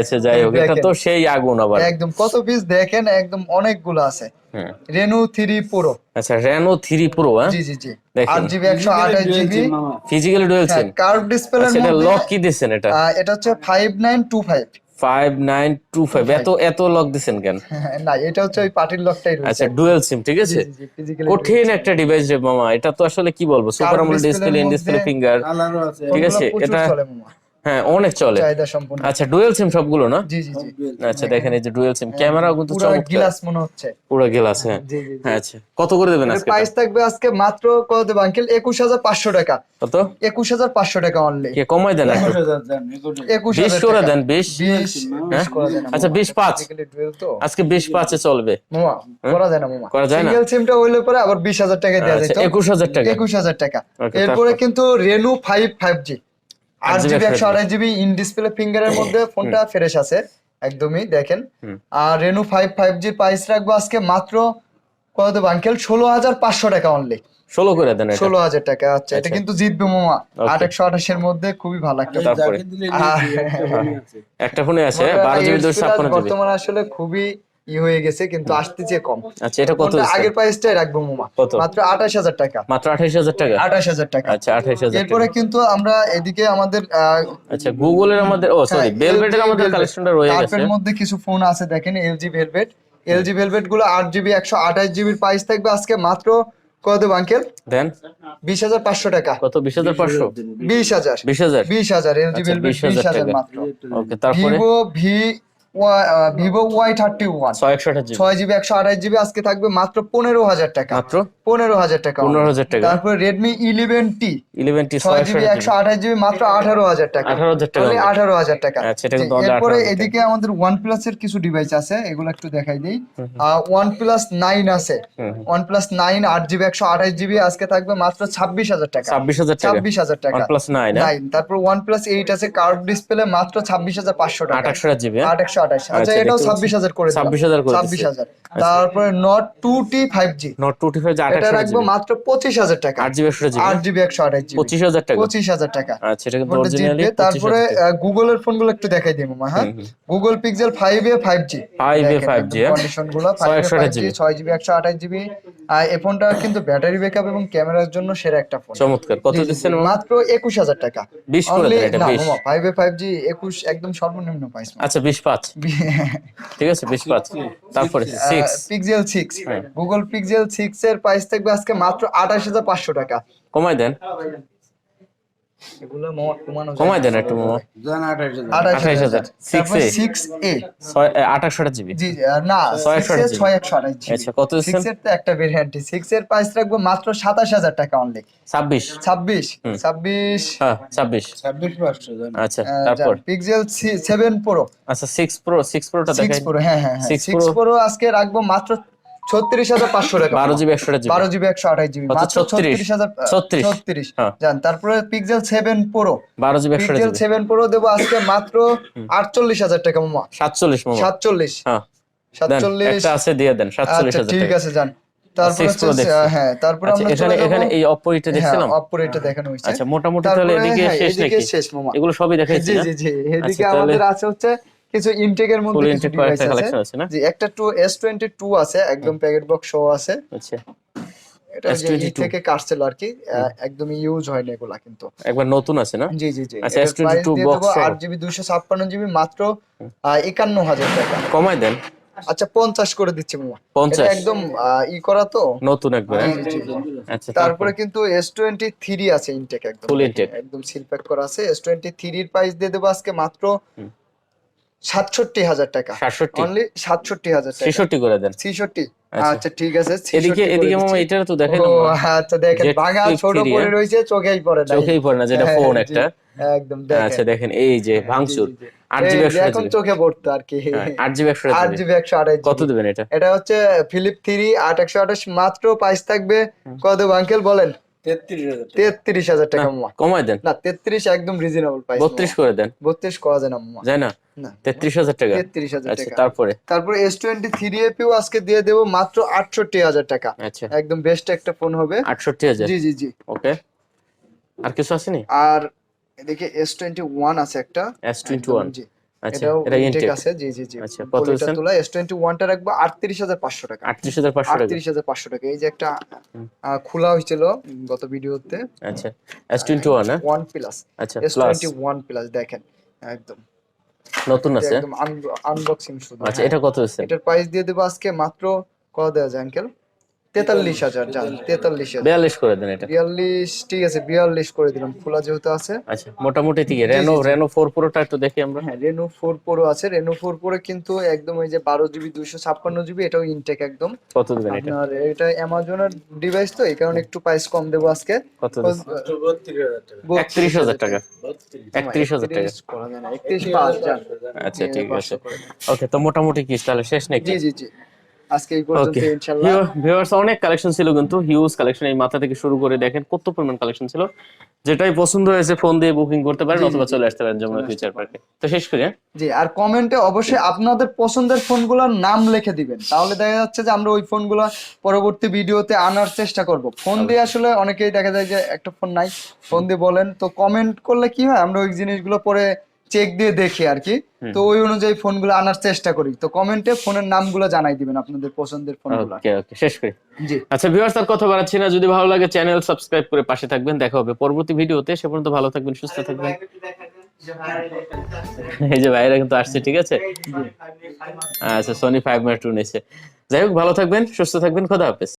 আচ্ছা যাই হোক, এটা তো সেই আগুন আবার। একদম কত পিস দেখেন একদম অনেকগুলো আছে। হুম রেনো 3 প্রো। আচ্ছা Reno 3 Pro। হ্যাঁ জি জি জি দেখেন। 8 জিবি 128 জিবি মামা ফিজিক্যালি ডুয়াল সিম। কার্ভ ডিসপ্লের আচ্ছা এটা মধ্যে লক কি দিছেন এটা? এটা হচ্ছে 5925। 5925। এত এত লক দিছেন কেন? না এটা হচ্ছে ওই পার্টির লকটাই রয়েছে। আচ্ছা ডুয়াল সিম, ঠিক আছে। জি জি ফিজিক্যালি কঠিন একটা ডিভাইস রে মামা, এটা তো আসলে কি বলবো, super AMOLED display, in display finger, কালারও আছে। ঠিক আছে এটা চলে মামা হ্যাঁ অনেক চলে। চাহিদা সম্পূর্ণ। আচ্ছা ডুয়াল সিম সবগুলো না? জি জি জি আচ্ছা দেখেন এই যে ডুয়াল সিম, ক্যামেরাও কিন্তু পুরো চমৎকার, গ্লাস মনে হচ্ছে। পুরো গ্লাস। হ্যাঁ জি জি জি হ্যাঁ আচ্ছা কত করে দেবেন আজকে? প্রাইস থাকবে আজকে মাত্র কত দেব আঙ্কেল 21,500 টাকা। কত? 21,500 টাকা অনলি। কে কমাই দেন একটু? 21,000 দেন, 20 করে দেন। 20 20 করা যায় না আচ্ছা 20.5 ফিজিক্যালি ডুয়েল তো আজকে 20.5 এ চলবে। মামা করা যায় না মামা। করা যায় না? সিঙ্গেল সিমটা হইলে পরে আবার 20,000 টাকা দেওয়া আচ্ছা যেত। 21,000 টাকা। 21,000 টাকা। Okay, এরপরে তারপর? কিন্তু Reno 5 5G 8 GB 128 GB in display ফিঙ্গারের মধ্যে ফোনটা ফ্রেশ আছে একদমই দেখেন। আর রেনো 5 5G প্রাইস রাখবো আজকে মাত্র কত দেব আঙ্কেল 16,500 টাকা অনলি। 16 করে দেন এটা। 16,000 টাকা। আচ্ছা এটা কিন্তু জিতবে মামা। Okay. 8 এর মধ্যে খুবই ভালো একটা ফোন। তারপরে? যাকে দিলে নিয়ে একটা ফোনই আছে। একটা ফোনে আছে 12 জিবি 256 জিবি। বর্তমানে আসলে খুবই হয়ে গেছে কিন্তু আসতেছে কম। আচ্ছা এটা কত ফোনটা দিচ্ছেন? আগের প্রাইসটাই রাখবো মামা কত? মাত্র 28,000 টাকা। মাত্র 28,000 টাকা? 28,000 টাকা। আচ্ছা 28,000 এরপরে টাকা। কিন্তু আমরা এদিকে আমাদের আচ্ছা গুগলের আমাদের সরি ভেলভেটের আমাদের কালেকশনটা রয়ে গেছে। তারপর মধ্যে কিছু ফোন আছে দেখেন LG ভেলভেট গুলো 8 জিবি 128 জিবির প্রাইস থাকবে আজকে মাত্র কত দেবো আঙ্কেল? দেন 20,500 টাকা। কত? 20,500? 20,000 20,000? 20,000 LG আচ্ছা, Velvet 20,000 20,000 টাকা। মাত্র। ওকে, তারপরে Vivo Y31 128 GB 6GB 128GB আজকে থাকবে মাত্র 15,000 টাকা। মাত্র 15,000 টাকা। 15,000 টাকা। তারপর Redmi 11T 11T 6GB 128GB মাত্র 18,000 টাকা। 18,000 টাকা only only। 18,000 টাকা। আচ্ছা, এটা কিন্তু জি, only এরপরে 18,000 এদিকে আমাদের OnePlus এর কিছু ডিভাইস আছে, এগুলো একটু দেখাই দিই। OnePlus 9 আছে, OnePlus 9 8GB 128GB আজকে থাকবে মাত্র 26,000 টাকা। 26,000 টাকা 26,000 টাকা। OnePlus 9, 9 তারপর OnePlus 8 আছে কার্ভ ডিসপ্লে মাত্র 26,500 টাকা। 28 জিবি। 828। আচ্ছা, এটাও 26,000 করে দিলাম। 26,000 করে দিচ্ছি। 26,000। তারপরে Note 2T 5G Note 2T 5G এটা 28 রাখবো জিবি মাত্র 25,000 টাকা। 8GB 8GB 128GB 25,000 টাকা। 25,000 টাকা। আচ্ছা, এটা কিন্তু ফোনটা অরিজিনালি জিতবে। তারপরে গুগলের ফোনগুলো একটু দেখাই দিই মামা। হ্যাঁ, Google pixel 5a 5G 5A 5G, হ্যাঁ? কন্ডিশন গুলো 5a 5G 6GB 128GB। এই ফোনটা কিন্তু ব্যাটারি ব্যাকআপ এবং ক্যামেরার জন্য সেরা একটা ফোন। চমৎকার। কত জি, জি, জি, দিচ্ছেন? মাত্র 21,000 টাকা। 20 করে Only- দেন এটা, না 20। মামা 5a 5G 21 একদম সর্বনিম্ন প্রাইস। আচ্ছা, 25। ঠিক আছে, 25। তারপরে 6 পিক্সেল 6 গুগল পিক্সেল 6 এর প্রাইস থাকবে আজকে মাত্র 28,500 টাকা। কমাই দেন, এগুলো মামা কমানো যায় কমাই না। দেন একটু মামা। জান 28,000 28,000 তারপর 6A 6A 28 জিবি। জি না 6 এর 6 GB। আচ্ছা, কত দিচ্ছেন? 6 এর তো একটা ভেরিয়েন্ট, 6 এর প্রাইস রাখবো মাত্র 27,000 টাকা অনলি। 26। 26 হ্যাঁ, 26। 26,500 জান। আচ্ছা, তারপর পিক্সেল 7 প্রো আচ্ছা 6 প্রোটা 6 দেখাই। প্রো হ্যাঁ 6 6 প্রো আজকে রাখবো মাত্র 36,500 টাকা। 12GB 128GB 12GB 128GB কত? মাত্র 36,000 36 হ্যাঁ। জান। তারপরে pixel 7 pro 12GB pixel 128GB 7 pro দেবো আজকে মাত্র 48,000 টাকা মামা। 47 মামা। 47 হ্যাঁ, দেন 47। একটা আছে দিয়ে দেন আচ্ছা 47,000 ঠিক টাকা। আছে জান। তারপর 6 Pro দেখছি। হ্যাঁ, তারপর আচ্ছা, আমরা এখানে এখানে এই Oppo এটা দেখছিলাম। Oppo এটা দেখানো হয়েছে। আচ্ছা, মোটামুটি তাহলে তারপরে এদিকে হ্যাঁ, শেষ এদিকে নাকি? শেষ মামা। এগুলো সবই দেখাইছি জি না? জি জি এদিকে আচ্ছা, তাহলে আমাদের আছে হচ্ছে কিছু ইনটেকের মধ্যে Full কিছু intake ডিভাইস কয়েকটা আছে। collection আছে না? জি একটা S22 আছে একদম প্যাকেট বক্স সহ আছে। আচ্ছা, এটা যে ই S22 থেকে কাটছিল আর কি, একদম ইউজ হয়নি এগুলা কিন্তু। একবার নতুন আছে না? জি জি জি আচ্ছা, এটার প্রাইস S22 দিয়ে box দেবো সহ। 8GB 256GB মাত্র 51,000 টাকা। কমাই দেন। আচ্ছা 50 করে দিচ্ছি মামা। 50 এটা একদম ই করা তো নতুন একবার, হ্যাঁ? জি, জি, জি। আচ্ছা, তারপরে কিন্তু S23 আছে ইনটেক একদম Full intake। একদম সিল প্যাক করা আছে। S23 এর প্রাইস দিয়ে দেবো আজকে মাত্র 67,000 টাকা। 67? অনলি 67,000 টাকা। 66 করে দেন। 66 আচ্ছা। আচ্ছা ঠিক আছে। এদিকে 66 এদিকে করে মামা দিচ্ছি। এটার তো দেখাই ও না। আচ্ছা দেখেন Jet ভাঙা Flip ছোট 3, পড়ে হ্যাঁ? রয়েছে, চোখেই পড়ে না। চোখেই পড়ে না, যেটা ফোন একটা। একদম দেখেন। আচ্ছা, দেখেন এই যে ভাঙচুর। জি, জি, জি। 8GB এই যে এখন 128GB চোখে পড়তো আর কি। 8GB 128GB 8GB 128GB কত দিবেন এটা? এটা হচ্ছে ফিলিপ 3 8128 মাত্র প্রাইস থাকবে কত দেব আঙ্কেল বলেন? 33,000 33,000 টাকা মামা। কমাই দেন। না 33 একদম রিজনেবল প্রাইস। 32 করে দেন। 32 করা যায় না মামা। যায় না? না 33,000 টাকা। 33,000 আচ্ছা, টাকা। তারপরে তারপর S23 এপিও আজকে দিয়ে দেবো মাত্র 68,000 টাকা। আচ্ছা, একদম বেস্ট একটা ফোন হবে। 68,000। জি জি জি। ওকে, আর কিছু আসেনি? আর এদিকে S21 আছে একটা। S21 জি আচ্ছা, এটাও এটা ইনটেক ইনটেক। আছে। জি জি জি আচ্ছা, কত পলিটা দিচ্ছেন? তোলা। S21 টা রাখবো 38,500 টাকা। 38,500 টাকা। 38,500 টাকা। এই যে একটা খোলা হয়েছিল গত ভিডিওতে। আচ্ছা, S21, হ্যাঁ? ওয়ান প্লাস আচ্ছা, প্লাস S21 প্লাস দেখেন একদম নতুন আছে। একদম আনবক্সিং শুধু। আচ্ছা, হ্যাঁ। এটা কত হচ্ছে? এটার প্রাইস দিয়ে দেবো আজকে মাত্র কত দেওয়া যায় আঙ্কেল? 43,000 জান। 43,000 42 করে দেন এটা। 42 ঠিক আছে 42 করে দিলাম, খোলা যেহেতু আছে। আচ্ছা, মোটামুটি ঠিক। জি, রেনো জি, জি। রেনো 4 প্রোটা একটু দেখি আমরা। হ্যাঁ রেনো 4 প্রো আছে। রেনো 4 প্রো কিন্তু একদম ওই যে 12GB 256GB এটাও ইনটেক একদম। কত দিবেন এটা? আপনার এটা অ্যামাজনের ডিভাইস তো এই কারণে একটু প্রাইস কম দেবো আজকে। কত দিবেন? 32,000 টাকা। 31,000 টাকা। 31,000 টাকা। 31 করা যায় না, 31,500 জান। আচ্ছা, ঠিক আছে। 500 করে দিন। ওকে, তো মোটামুটি কি তাহলে শেষ নাকি? জি জি জি আজকে এই পর্যন্ত ওকে ইনশাআল্লাহ। ভিউয়ার্স, অনেক কালেকশন ছিল কিন্তু হিউজ কালেকশন। এই মাথা থেকে শুরু করে দেখেন কত পরিমাণ কালেকশন ছিল। যেটাই পছন্দ হয়েছে ফোন দিয়ে বুকিং করতে পারেন জি, জি, অথবা জি। চলে আসতে পারেন যমুনা ফিউচার পার্কে। তো শেষ করি, হ্যাঁ? জি আর কমেন্টে অবশ্যই আপনাদের পছন্দের ফোনগুলোর নাম লিখে দিবেন, তাহলে দেখা যাচ্ছে যে আমরা ওই ফোনগুলো পরবর্তী ভিডিওতে আনার চেষ্টা করব। ফোন দিয়ে আসলে অনেকেই দেখা যায় যে একটা ফোন নাই, ফোন দিয়ে বলেন, তো কমেন্ট করলে কি হয় আমরা ওই জিনিসগুলো পরে চেক দিয়ে দেখি আর কি, তো ওই অনুযায়ী ফোনগুলো আনার চেষ্টা করি। তো কমেন্টে ফোনের নামগুলো জানাই দিবেন আপনাদের পছন্দের ফোনগুলো। ওকে ওকে, শেষ করি। জি আচ্ছা ভিউয়ার্স, আর কথা বাড়াচ্ছি না। যদি ভালো লাগে চ্যানেল সাবস্ক্রাইব করে পাশে থাকবেন। দেখা হবে পরবর্তী ভিডিওতে। সে পর্যন্ত ভালো থাকবেন, সুস্থ থাকবেন। এই যে ভাইরা কিন্তু আসছে, ঠিক আছে? আচ্ছা, সোনি 5 Mark II নিয়েছে। যাই হোক, ভালো থাকবেন, সুস্থ থাকবেন, খোদা হাফেজ।